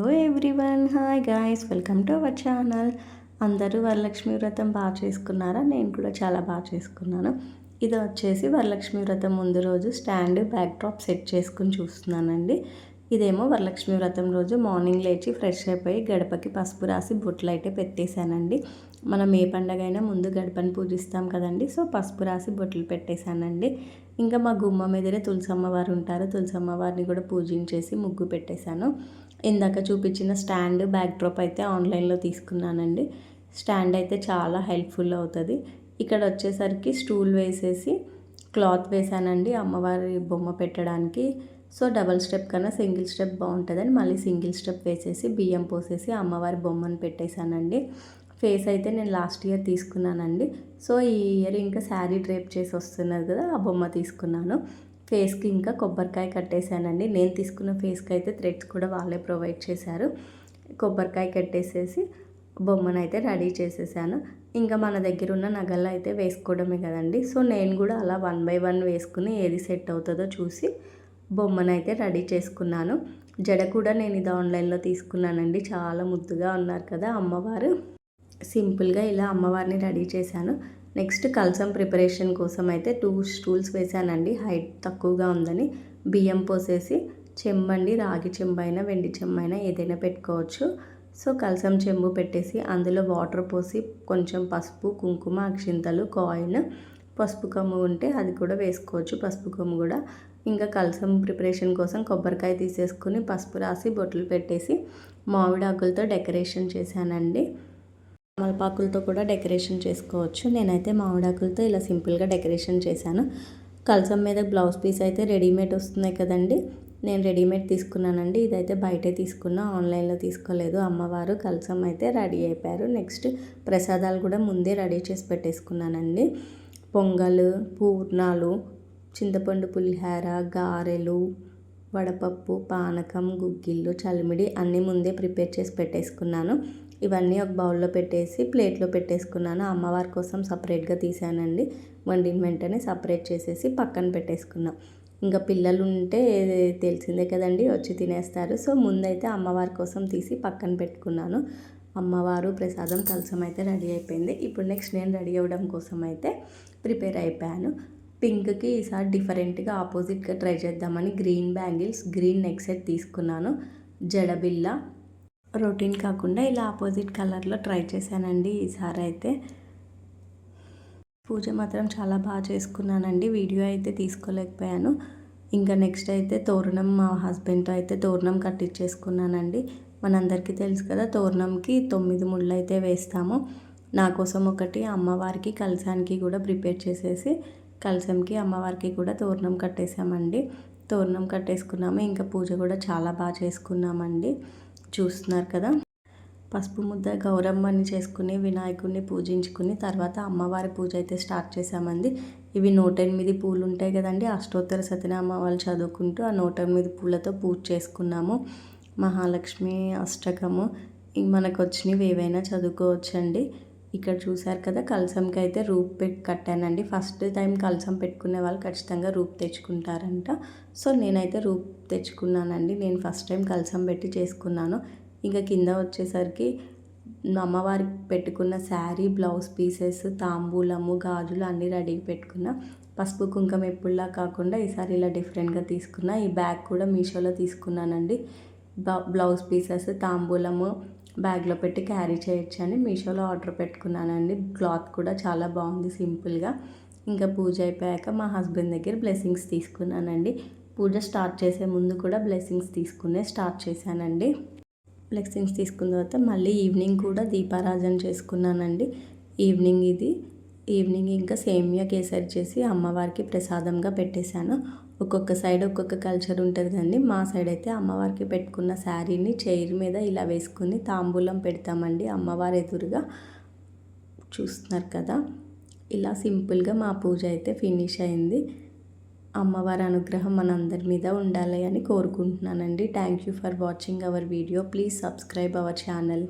Hello everyone, hi guys, welcome to our channel. అందరూ వరలక్ష్మి వ్రతం బాగా చేసుకున్నారా? నేను కూడా చాలా బాగా చేసుకున్నాను. ఇది వచ్చేసి వరలక్ష్మి వ్రతం ముందు రోజు స్టాండ్ బ్యాక్ డ్రాప్ సెట్ చేసుకుని చూస్తున్నానండి. ఇదేమో వరలక్ష్మి వ్రతం రోజు మార్నింగ్ లేచి ఫ్రెష్ అయిపోయి గడపకి పసుపు రాసి బొట్లు అయితే పెట్టేశానండి. మనం ఏ పండగ అయినా ముందు గడపని పూజిస్తాం కదండి. సో పసుపు రాసి బొట్లు పెట్టేశానండి. ఇంకా మా గుమ్మం ఎదురే తులసమ్మవారు ఉంటారు. తులసమ్మవారిని కూడా పూజించేసి ముగ్గు పెట్టేశాను. ఇందాక చూపించిన స్టాండ్ బ్యాక్ డ్రాప్ అయితే ఆన్లైన్లో తీసుకున్నానండి. స్టాండ్ అయితే చాలా హెల్ప్ఫుల్ అవుతుంది. ఇక్కడ వచ్చేసరికి స్టూల్ వేసేసి క్లాత్ వేసానండి అమ్మవారి బొమ్మ పెట్టడానికి. సో డబల్ స్టెప్ కన్నా సింగిల్ స్టెప్ బాగుంటుందని మళ్ళీ సింగిల్ స్టెప్ వేసేసి బియ్యం పోసేసి అమ్మవారి బొమ్మను పెట్టేశానండి. ఫేస్ అయితే నేను లాస్ట్ ఇయర్ తీసుకున్నానండి. సో ఈ ఇయర్ ఇంకా శారీ డ్రేప్ చేసి వస్తున్నది కదా, ఆ బొమ్మ తీసుకున్నాను. ఫేస్కి ఇంకా కొబ్బరికాయ కట్టేశానండి. నేను తీసుకున్న ఫేస్కి అయితే థ్రెడ్స్ కూడా వాళ్ళే ప్రొవైడ్ చేశారు. కొబ్బరికాయ కట్టేసేసి బొమ్మను అయితే రెడీ చేసేసాను. ఇంకా మన దగ్గర ఉన్న నగల్లో అయితే వేసుకోవడమే కదండి. సో నేను కూడా అలా 1 by 1 వేసుకుని ఏది సెట్ అవుతుందో చూసి బొమ్మను అయితే రెడీ చేసుకున్నాను. జడ కూడా నేను ఇది ఆన్లైన్లో తీసుకున్నానండి. చాలా ముద్దుగా ఉన్నారు కదా అమ్మవారు. సింపుల్గా ఇలా అమ్మవారిని రెడీ చేశాను. నెక్స్ట్ కలసం ప్రిపరేషన్ కోసం అయితే 2 స్టూల్స్ వేసానండి. హైట్ తక్కువగా ఉందని బియ్యం పోసేసి చెంబండి, రాగి చెంబైనా వెండి చెంబైనా ఏదైనా పెట్టుకోవచ్చు. సో కలసం చెంబు పెట్టేసి అందులో వాటర్ పోసి కొంచెం పసుపు, కుంకుమ, అక్షింతలు, కాయిన్, పసుపు కొమ్ము ఉంటే అది కూడా వేసుకోవచ్చు. పసుపు కొమ్ము కూడా. ఇంకా కలసం ప్రిపరేషన్ కోసం కొబ్బరికాయ తీసేసుకుని పసుపు రాసి బొట్లు పెట్టేసి మామిడాకులతో డెకరేషన్ చేశానండి. తమలపాకులతో కూడా డెకరేషన్ చేసుకోవచ్చు. నేనైతే మామిడాకులతో ఇలా సింపుల్గా డెకరేషన్ చేశాను. కలసం మీద బ్లౌజ్ పీస్ అయితే రెడీమేడ్ వస్తున్నాయి కదండి, నేను రెడీమేడ్ తీసుకున్నానండి. ఇదైతే బయటే తీసుకున్నా, ఆన్లైన్లో తీసుకోలేదు. అమ్మవారు కలసం అయితే రెడీ అయిపోయారు. నెక్స్ట్ ప్రసాదాలు కూడా ముందే రెడీ చేసి పెట్టేసుకున్నానండి. పొంగల్, పూర్ణాలు, చింతపండు పులిహార, గారెలు, వడపప్పు, పానకం, గుగ్గిళ్ళు, చలిమిడి అన్నీ ముందే ప్రిపేర్ చేసి పెట్టేసుకున్నాను. ఇవన్నీ ఒక బౌల్లో పెట్టేసి ప్లేట్లో పెట్టేసుకున్నాను. అమ్మవారి కోసం సపరేట్గా తీసానండి. వండిన వెంటనే సపరేట్ చేసేసి పక్కన పెట్టేసుకున్నాం. ఇంకా పిల్లలు ఉంటే తెలిసిందే కదండి, వచ్చి తినేస్తారు. సో ముందైతే అమ్మవారి కోసం తీసి పక్కన పెట్టుకున్నాను. అమ్మవారు ప్రసాదం కలసం అయితే రెడీ అయిపోయింది. ఇప్పుడు నెక్స్ట్ నేను రెడీ అవ్వడం కోసం అయితే ప్రిపేర్ అయిపోయాను. పింక్కి ఈసారి డిఫరెంట్గా ఆపోజిట్గా ట్రై చేద్దామని green bangles, green neck set తీసుకున్నాను. జడబిల్ల రొటీన్ కాకుండా ఇలా ఆపోజిట్ కలర్లో ట్రై చేశానండి. ఈసారి అయితే పూజ మాత్రం చాలా బాగా చేసుకున్నానండి. వీడియో అయితే తీసుకోలేకపోయాను. ఇంకా నెక్స్ట్ అయితే తోరణం, మా హస్బెండ్తో అయితే తోరణం కట్టించేసుకున్నానండి. మనందరికీ తెలుసు కదా, తోరణంకి 9 ముళ్ళు అయితే వేస్తాము. నా కోసం ఒకటి, అమ్మవారికి కలసానికి కూడా ప్రిపేర్ చేసేసి కలసంకి అమ్మవారికి కూడా తోరణం కట్టేసామండి. తోరణం కట్టేసుకున్నాము. ఇంకా పూజ కూడా చాలా బాగా చేసుకున్నామండి. చూస్తున్నారు కదా, పసుపు ముద్ద గౌరమ్మని చేసుకుని వినాయకుడిని పూజించుకుని తర్వాత అమ్మవారి పూజ అయితే స్టార్ట్ చేసామండి. ఇవి 108 పూలు ఉంటాయి కదండి, అష్టోత్తర సతనామాలు చదువుకుంటూ ఆ 108 పూలతో పూజ చేసుకున్నాము. మహాలక్ష్మి అష్టకము మనకు వచ్చినవి ఏవైనా చదువుకోవచ్చండి. ఇక్కడ చూసారు కదా, కలసంకి అయితే రూప్ పెట్టి కట్టానండి. ఫస్ట్ టైం కలసం పెట్టుకునే వాళ్ళు ఖచ్చితంగా రూప్ తెచ్చుకుంటారంట. సో నేనైతే రూప్ తెచ్చుకున్నానండి. నేను ఫస్ట్ టైం కలసం పెట్టి చేసుకున్నాను. ఇంకా కింద వచ్చేసరికి అమ్మవారికి పెట్టుకున్న శారీ, బ్లౌజ్ పీసెస్, తాంబూలము, గాజులు అన్నీ రెడీగా పెట్టుకున్నా. పసుపు కుంకుమ ఎప్పుడులా కాకుండా ఈసారి ఇలా డిఫరెంట్గా తీసుకున్నా. ఈ బ్యాగ్ కూడా మీషోలో తీసుకున్నానండి. బ్లౌజ్ పీసెస్, తాంబూలము బ్యాగ్లో పెట్టి క్యారీ చేయొచ్చు అని మీషోలో ఆర్డర్ పెట్టుకున్నానండి. క్లాత్ కూడా చాలా బాగుంది, సింపుల్గా. ఇంకా పూజ అయిపోయాక మా హస్బెండ్ దగ్గర బ్లెస్సింగ్స్ తీసుకున్నానండి. పూజ స్టార్ట్ చేసే ముందు కూడా బ్లెస్సింగ్స్ తీసుకునే స్టార్ట్ చేశానండి. బ్లెస్సింగ్స్ తీసుకున్న తర్వాత మళ్ళీ ఈవినింగ్ కూడా దీపారాధన చేసుకున్నానండి. ఈవినింగ్ ఇంకా సేమియా కేసరి చేసి అమ్మవారికి ప్రసాదంగా పెట్టేశాను. ఒక్కొక్క సైడ్ ఒక్కొక్క కల్చర్ ఉంటుంది కదండి. మా సైడ్ అయితే అమ్మవారికి పెట్టుకున్న శారీని చైర్ మీద ఇలా వేసుకుని తాంబూలం పెడతామండి అమ్మవారి ఎదురుగా. చూస్తున్నారు కదా, ఇలా సింపుల్గా మా పూజ అయితే ఫినిష్ అయింది. అమ్మవారి అనుగ్రహం మనందరి మీద ఉండాలి అని కోరుకుంటున్నానండి. Thank you for watching our video. Please subscribe our channel.